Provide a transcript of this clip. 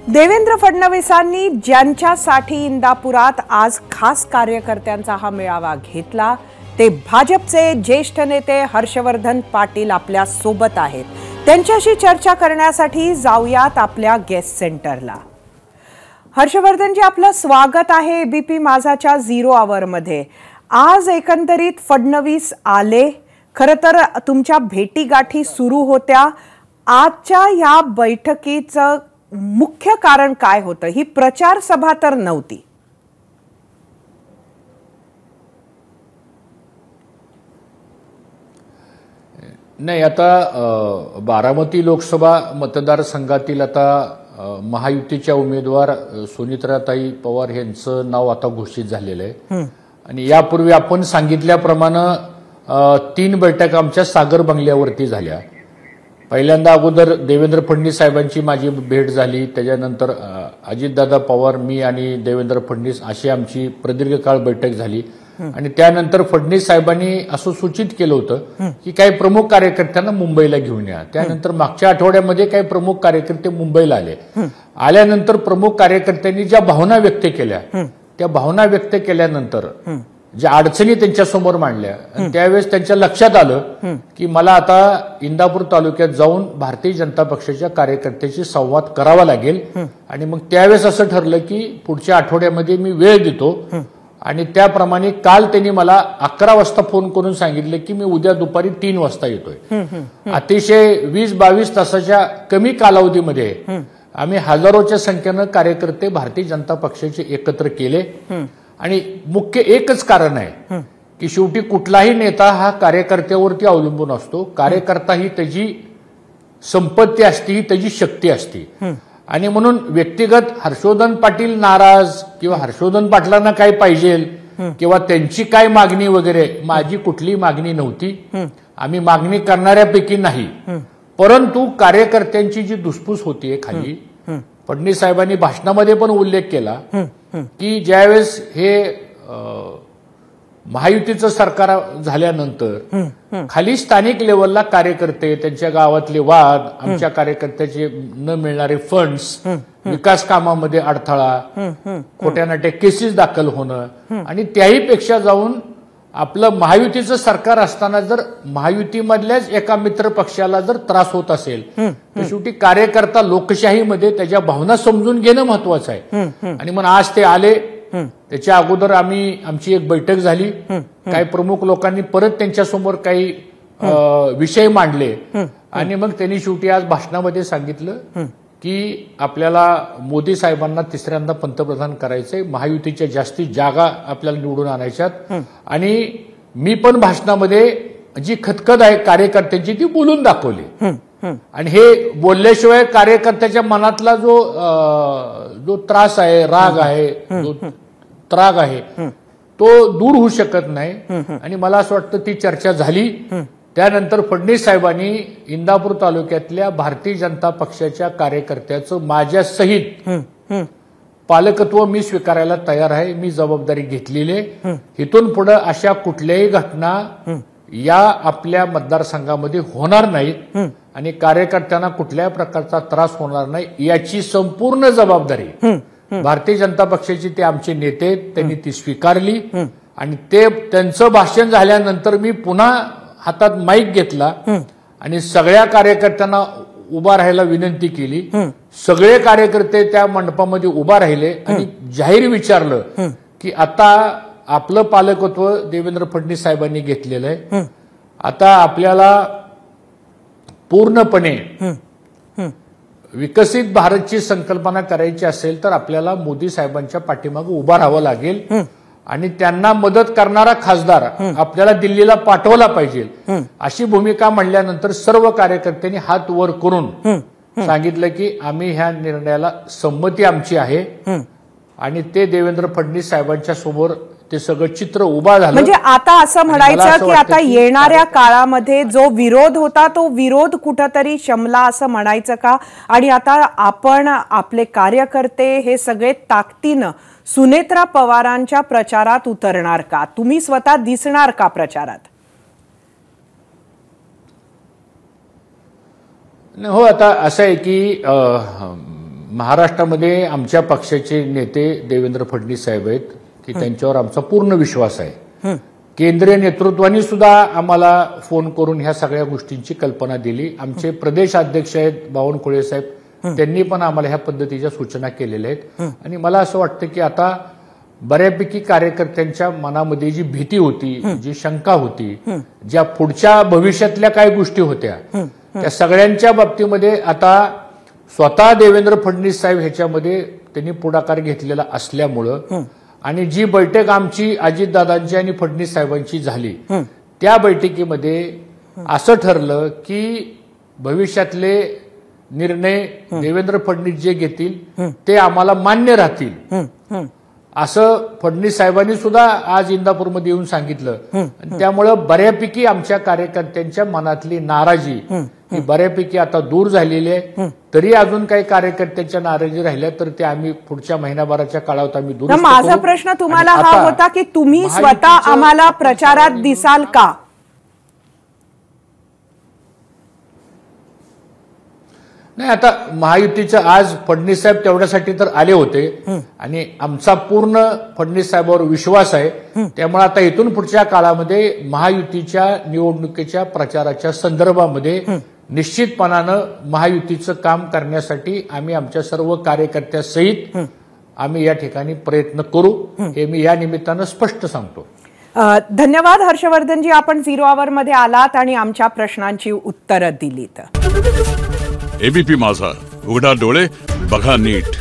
देवेंद्र फडणवीसांनी ज्यांच्यासाठी इंदापुरात आज खास कार्यकर्त्यांचा हा मेळावा घेतला ते भाजपचे ज्येष्ठ नेते हर्षवर्धन पाटील आपल्या सोबत आहेत। त्यांच्याशी चर्चा करण्यासाठी जाऊयात आपल्या गेस्ट सेंटरला। हर्षवर्धनजी, आपलं स्वागत आहे एबीपी माझाच्या 0 आवर मध्ये। आज एकंदरीत फडणवीस आले, खरं तर तुमच्या भेटीगाठी सुरू होत्या। आजच्या या बैठकीचं मुख्य कारण काय होतं? ही प्रचार सभा तर नव्हती। नाही, आता बारामती लोकसभा मतदारसंघातील आता महायुतीच्या उमेदवार सुनित्राताई पवार यांचं नाव आता घोषित झालेलं आहे आणि यापूर्वी आपण सांगितल्याप्रमाणे 3 बैठका आमच्या सागर बंगल्यावरती झाल्या। पहिल्यांदा अगोदर देवेंद्र फडणवीस साहेबांची माझी भेट झाली, त्याच्यानंतर अजितदादा पवार, मी आणि देवेंद्र फडणवीस अशी आमची प्रदीर्घ काळ बैठक झाली आणि त्यानंतर फडणवीस साहेबांनी असं सूचित केलं होतं की काही प्रमुख कार्यकर्त्यांना मुंबईला घेऊन या। त्यानंतर मागच्या आठवड्यामध्ये काही प्रमुख कार्यकर्ते मुंबईला आले। आल्यानंतर प्रमुख कार्यकर्त्यांनी ज्या भावना व्यक्त केल्या त्या भावना व्यक्त केल्यानंतर ज्या अडचणी त्यांच्यासमोर मांडल्या त्यावेळेस त्यांच्या लक्षात आलं की मला आता इंदापूर तालुक्यात जाऊन भारतीय जनता पक्षाच्या कार्यकर्त्याशी संवाद करावा लागेल आणि मग त्यावेळेस असं ठरलं की पुढच्या आठवड्यामध्ये मी वेळ देतो आणि त्याप्रमाणे काल त्यांनी मला 11 वाजता फोन करून सांगितलं की मी उद्या दुपारी 3 वाजता येतोय। अतिशय 20-22 तासाच्या कमी कालावधीमध्ये आम्ही हजारोच्या संख्येनं कार्यकर्ते भारतीय जनता पक्षाचे एकत्र केले आणि मुख्य एकच कारण आहे की शेवटी कुठलाही नेता हा कार्यकर्त्यावरती अवलंबून असतो। कार्यकर्ता ही त्याची संपत्ती असते, त्याची शक्ती असते आणि म्हणून व्यक्तिगत हर्षवर्धन पाटील नाराज किंवा हर्षवर्धन पाटलांना काय पाहिजे किंवा त्यांची काय मागणी वगैरे, माझी कुठली मागणी नव्हती। आम्ही मागणी करणाऱ्यापैकी नाही, परंतु कार्यकर्त्यांची जी धुसफूस होतीये खाली, फडणवीस साहेबांनी भाषणामध्ये पण उल्लेख केला की ज्यावेळेस हे महायुतीचं सरकार झाल्यानंतर खाली स्थानिक लेवलला कार्यकर्ते, त्यांच्या गावातले वाद, आमच्या कार्यकर्त्याचे न मिळणारे फंड्स, विकास कामामध्ये अडथळा, खोट्या नाट्या केसेस दाखल होणं आणि त्याही पेक्षा जाऊन आपलं महायुतीचं सरकार असताना जर महायुतीमधल्याच एका मित्र पक्षाला जर त्रास होत असेल तर शेवटी कार्यकर्ता लोकशाहीमध्ये त्याच्या भावना समजून घेणं महत्वाचं आहे। आणि मग आज ते आले, त्याच्या अगोदर आमची एक बैठक झाली, काही प्रमुख लोकांनी परत त्यांच्यासमोर काही विषय मांडले आणि मग त्यांनी शेवटी आज भाषणामध्ये सांगितलं की आपल्याला मोदी साहेबांना तिसऱ्यांदा पंतप्रधान करायचंय, महायुतीच्या जास्ती जागा आपल्याला निवडून आणायच्यात आणि मी पण भाषणामध्ये जी खतखत आहे कार्यकर्त्यांची ती बोलून दाखवली आणि हे बोलल्याशिवाय कार्यकर्त्याच्या मनातला जो त्रास आहे, राग आहे, जो त्राग आहे तो दूर होऊ शकत नाही आणि मला असं वाटतं ती चर्चा झाली। त्यानंतर फडणवीस साहेबांनी इंदापूर तालुक्यातल्या भारतीय जनता पक्षाच्या कार्यकर्त्याचं माझ्यासहित पालकत्व मी स्वीकारायला तयार आहे, मी जबाबदारी घेतलेली आहे। इथून पुढे अशा कुठल्याही घटना या आपल्या मतदारसंघामध्ये होणार नाहीत आणि कार्यकर्त्यांना कुठल्याही प्रकारचा त्रास होणार नाही याची संपूर्ण जबाबदारी भारतीय जनता पक्षाचे ते आमचे नेते, त्यांनी ती स्वीकारली आणि त्यांचं भाषण झाल्यानंतर मी पुन्हा हातात माईक घेतला आणि सगळ्या कार्यकर्त्यांना उभा राहायला विनंती केली। सगळे कार्यकर्ते त्या मंडपामध्ये उभा राहिले आणि जाहीर विचारलं की आता आपलं पालकत्व देवेंद्र फडणवीस साहेबांनी घेतलेलं आहे, आता आपल्याला पूर्णपणे विकसित भारतची संकल्पना करायची असेल तर आपल्याला मोदी साहेबांच्या पाठीमागे उभा राहावं लागेल आणि त्यांना मदत करणारा खासदार आपल्याला दिल्लीला पाठवला पाहिजे अशी भूमिका म्हणल्यानंतर सर्व कार्यकर्त्यांनी हात वर करून सांगितलं की आम्ही ह्या निर्णयाला संमती आमची आहे आणि ते देवेंद्र फडणवीस साहेबांच्या समोर ते सगळं चित्र उभा झालं। म्हणजे आता असं म्हणायचं की आता येणाऱ्या काळामध्ये जो विरोध होता तो विरोध कुठेतरी शमला असं म्हणायचं का? आणि आता आपण आपले कार्यकर्ते हे सगळे ताकदीनं सुनेत्रा पवारांच्या प्रचारात उतरणार का? तुम्ही स्वतः दिसणार का प्रचारात? हो, आता असं आहे की महाराष्ट्रामध्ये आमच्या पक्षाचे नेते देवेंद्र फडणवीस साहेब आहेत की त्यांच्यावर आमचा पूर्ण विश्वास आहे. केंद्रीय नेतृत्वाने सुद्धा आम्हाला फोन करून ह्या सगळ्या गोष्टींची कल्पना दिली. आमचे प्रदेश अध्यक्ष आहेत बावनकुळे साहेब, त्यांनी पण आम्हाला ह्या पद्धतीच्या सूचना केलेल्या आहेत. आणि मला असं वाटतं की आता बऱ्यापैकी कार्यकर्त्यांच्या मनामध्ये जी भीती होती, जी शंका होती, ज्या पुढच्या भविष्यातल्या काही गोष्टी होत्या, त्या सगळ्यांच्या बाबतीमध्ये आता स्वतः देवेंद्र फडणवीस साहेब ह्याच्यामध्ये त्यांनी पुढाकार घेतलेला असल्यामुळं आणि जी बैठक आमची अजितदादांची आणि फडणवीस साहेबांची झाली, त्या बैठकीमध्ये असं ठरलं की भविष्यातले निर्णय देवेंद्र फडणवीस जे घेतील ते आम्हाला मान्य राहतील, असं फडणवीस साहेबांनी सुद्धा आज इंदापूरमध्ये येऊन सांगितलं. त्यामुळं बऱ्यापैकी आमच्या कार्यकर्त्यांच्या मनातली नाराजी ही बऱ्यापैकी आता दूर झालेली आहे. तरी अजून काही कार्यकर्त्यांच्या नाराजी राहिल्या तर ते आम्ही पुढच्या महिनाभराच्या काळात आम्ही दूर. माझा प्रश्न तुम्हाला हा होता की तुम्ही स्वतः आम्हाला प्रचारात दिसाल का? नाही, आता महायुतीचं आज फडणवीस साहेब तेवढ्यासाठी तर आले होते आणि आमचा पूर्ण फडणवीस साहेबांवर विश्वास आहे. त्यामुळे आता इथून पुढच्या काळामध्ये महायुतीच्या निवडणुकीच्या प्रचाराच्या संदर्भामध्ये निश्चितपणानं महायुतीचं काम करण्यासाठी आम्ही आमच्या सर्व कार्यकर्त्यासहित आम्ही या ठिकाणी प्रयत्न करू, हे मी या निमित्तानं स्पष्ट सांगतो. धन्यवाद हर्षवर्धनजी, आपण 0 आवर मध्ये आलात आणि आमच्या प्रश्नांची उत्तरं दिलीत. एबीपी माझा, उघडा डोळे बघा नीट.